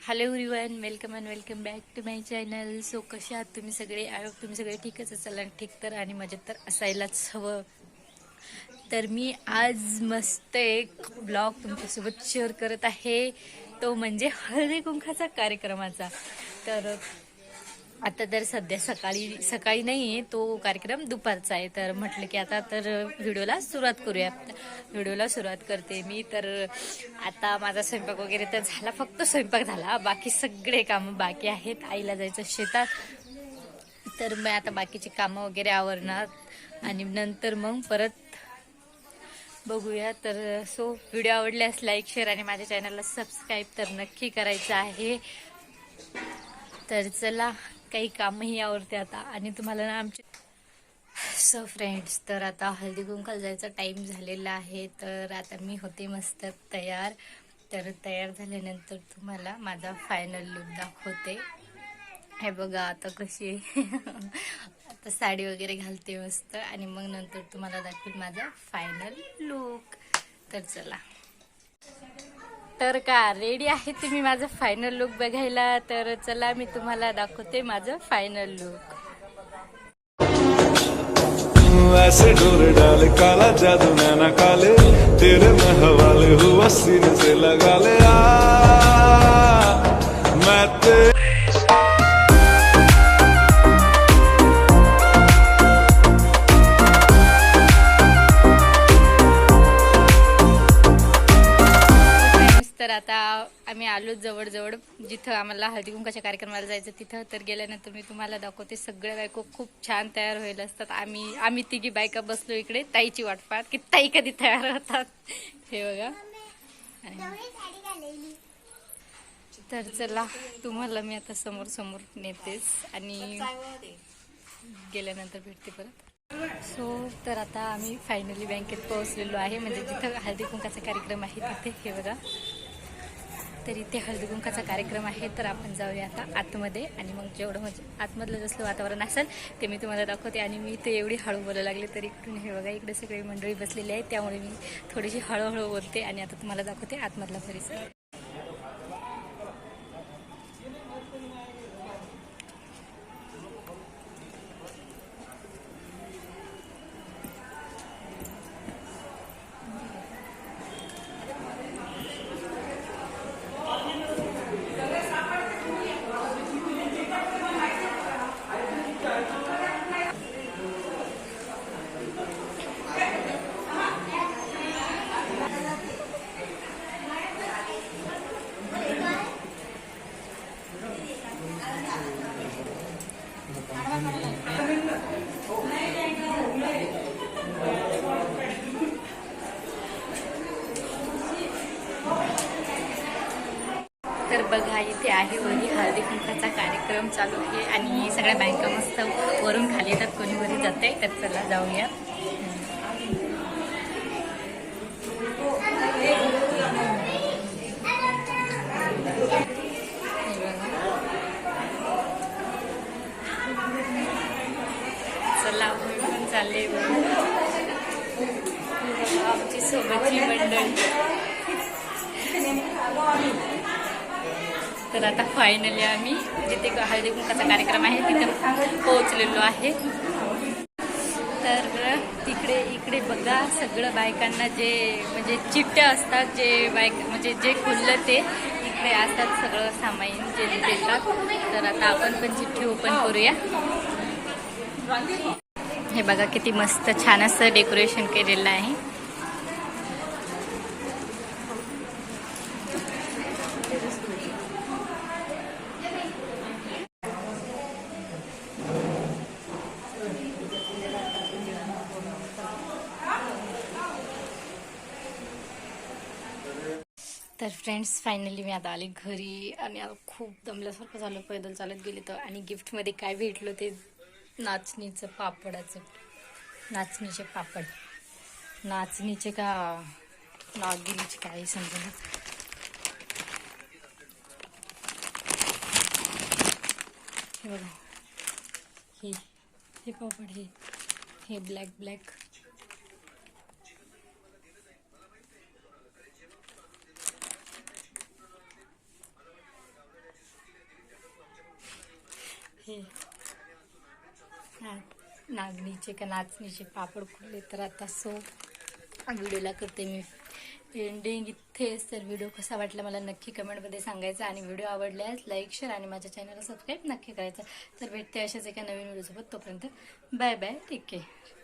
Hello everyone, welcome and welcome back to my channel. So कसे आहात तुम्ही सगळे? आय होप तुम्ही सगळे ठीकच असाल आणि ठीक तर आणि मजेत तर असायलाच हवं. तर मी आज मस्त एक ब्लॉग तुमच्यासोबत शेअर करत आहे, तो म्हणजे हळदी कुंकाचा कार्यक्रमाचा. तर आता तर सध्या सकाळी सकाळी नाही आहे, तो कार्यक्रम दुपारचा आहे. तर म्हटलं की आता तर व्हिडिओला सुरुवात करूया. व्हिडिओला सुरुवात करते मी. तर आता माझा स्वयंपाक वगैरे तर झाला, फक्त स्वयंपाक झाला, बाकी सगळे कामं बाकी आहेत. आईला जायचं शेतात, तर मी आता बाकीची कामं वगैरे आवरणार आणि नंतर मग परत बघूया. तर सो व्हिडिओ आवडल्यास लाईक, शेअर आणि माझ्या चॅनलला सबस्क्राईब तर नक्की करायचं आहे. तर चला, काही कामही आवडते आता आणि तुम्हाला ना आमचे सो फ्रेंड्स, तर आता हळदी कुंकाला जायचा टाइम झालेला आहे. तर आता मी होते मस्त तयार. तर तयार झाल्यानंतर तुम्हाला माझा फायनल लुक दाखवते. हे बघा आता कशी आता साडी वगैरे घालते मस्त आणि मग नंतर तुम्हाला दाखवेल माझा फायनल लुक. तर चला, तर का रेडी आहे तुम्ही माझं फायनल लुक बघायला? तर चला, मी तुम्हाला दाखवते माझं फायनल लुक. ऐसे डोर डाल काला जादू नैना काले, तेरे में हवाले हुआ सीने से लगा ले मैं तर आता आम्ही आलो जवळ जिथं आम्हाला हळदी कुंकाच्या कार्यक्रमाला जायचं तिथं. तर गेल्यानंतर मी तुम्हाला दाखवते. सगळ्या बायको खूप छान तयार व्हायला असतात. आम्ही तिघी बायका बसलो इकडे ताईची वाट पाहत की ताई कधी तयार होतात. हे बघा. तर चला, तुम्हाला मी आता समोर नेतेच आणि गेल्यानंतर भेटते परत. सो तर आता आम्ही फायनली बँकेत पोहोचलेलो आहे, म्हणजे जिथं हळदी कुंकाचा कार्यक्रम आहे तिथे. हे बघा, तर इथे हळदी कुंकाचा कार्यक्रम आहे. तर आपण जाऊया आता आतमध्ये आणि मग जेवढं म्हणजे आतमधलं जसं वातावरण असेल ते मी तुम्हाला दाखवते. आणि मी ते एवढी हळू बोलायला लागले तर इकडून हे बघा, इकडे सगळी मंडळी बसलेली आहे, त्यामुळे मी थोडीशी हळूहळू बोलते आणि आता तुम्हाला दाखवते आतमधला परिसर. तर बघा, इथे आहे वरी हळदी कुंकाचा कार्यक्रम चालू आहे आणि सगळ्या बायका मस्त वरून खाली येतात, कोणी वरी जाते. तर चला जाऊया. चला, पण चालले आमची सोबतची मंडळी. तर आता फायनली आम्ही जिथे हळदी कुंकाचा कार्यक्रम आहे तिथे पोहोचलेलो आहे. तर इकडे बघा, सगळं बायकांना जे म्हणजे चिठ्ठ्या असतात, जे म्हणजे जे खुललं ते इकडे असतात, सगळं सामाईन जे देतात. तर आता आपण पण चिठ्ठी ओपन करूया. हे बघा, किती मस्त छान असं डेकोरेशन केलेलं आहे. तर फ्रेंड्स, फायनली मी आता आली घरी आणि खूप दमल्यासारखं झालं पैदल चालत गेले तर. आणि गिफ्टमध्ये काय भेटलं ते नाचणीचे पापड नाचणीचे का नागिनीचे काही समजा. हे बघा, हे पापड, हे ब्लॅक हे नागणीचे का नाचणीचे पापड खुलले. तर आता व्हिडिओला करते मी एंडिंग इथेच. तर व्हिडिओ कसा वाटला मला नक्की कमेंटमध्ये सांगायचं आणि व्हिडिओ आवडल्यास लाईक शेअर आणि माझ्या चॅनलला सबस्क्राईब नक्की करायचं. तर भेटते अशाच एका नवीन व्हिडिओसोबत. तोपर्यंत बाय बाय, टेक केअर.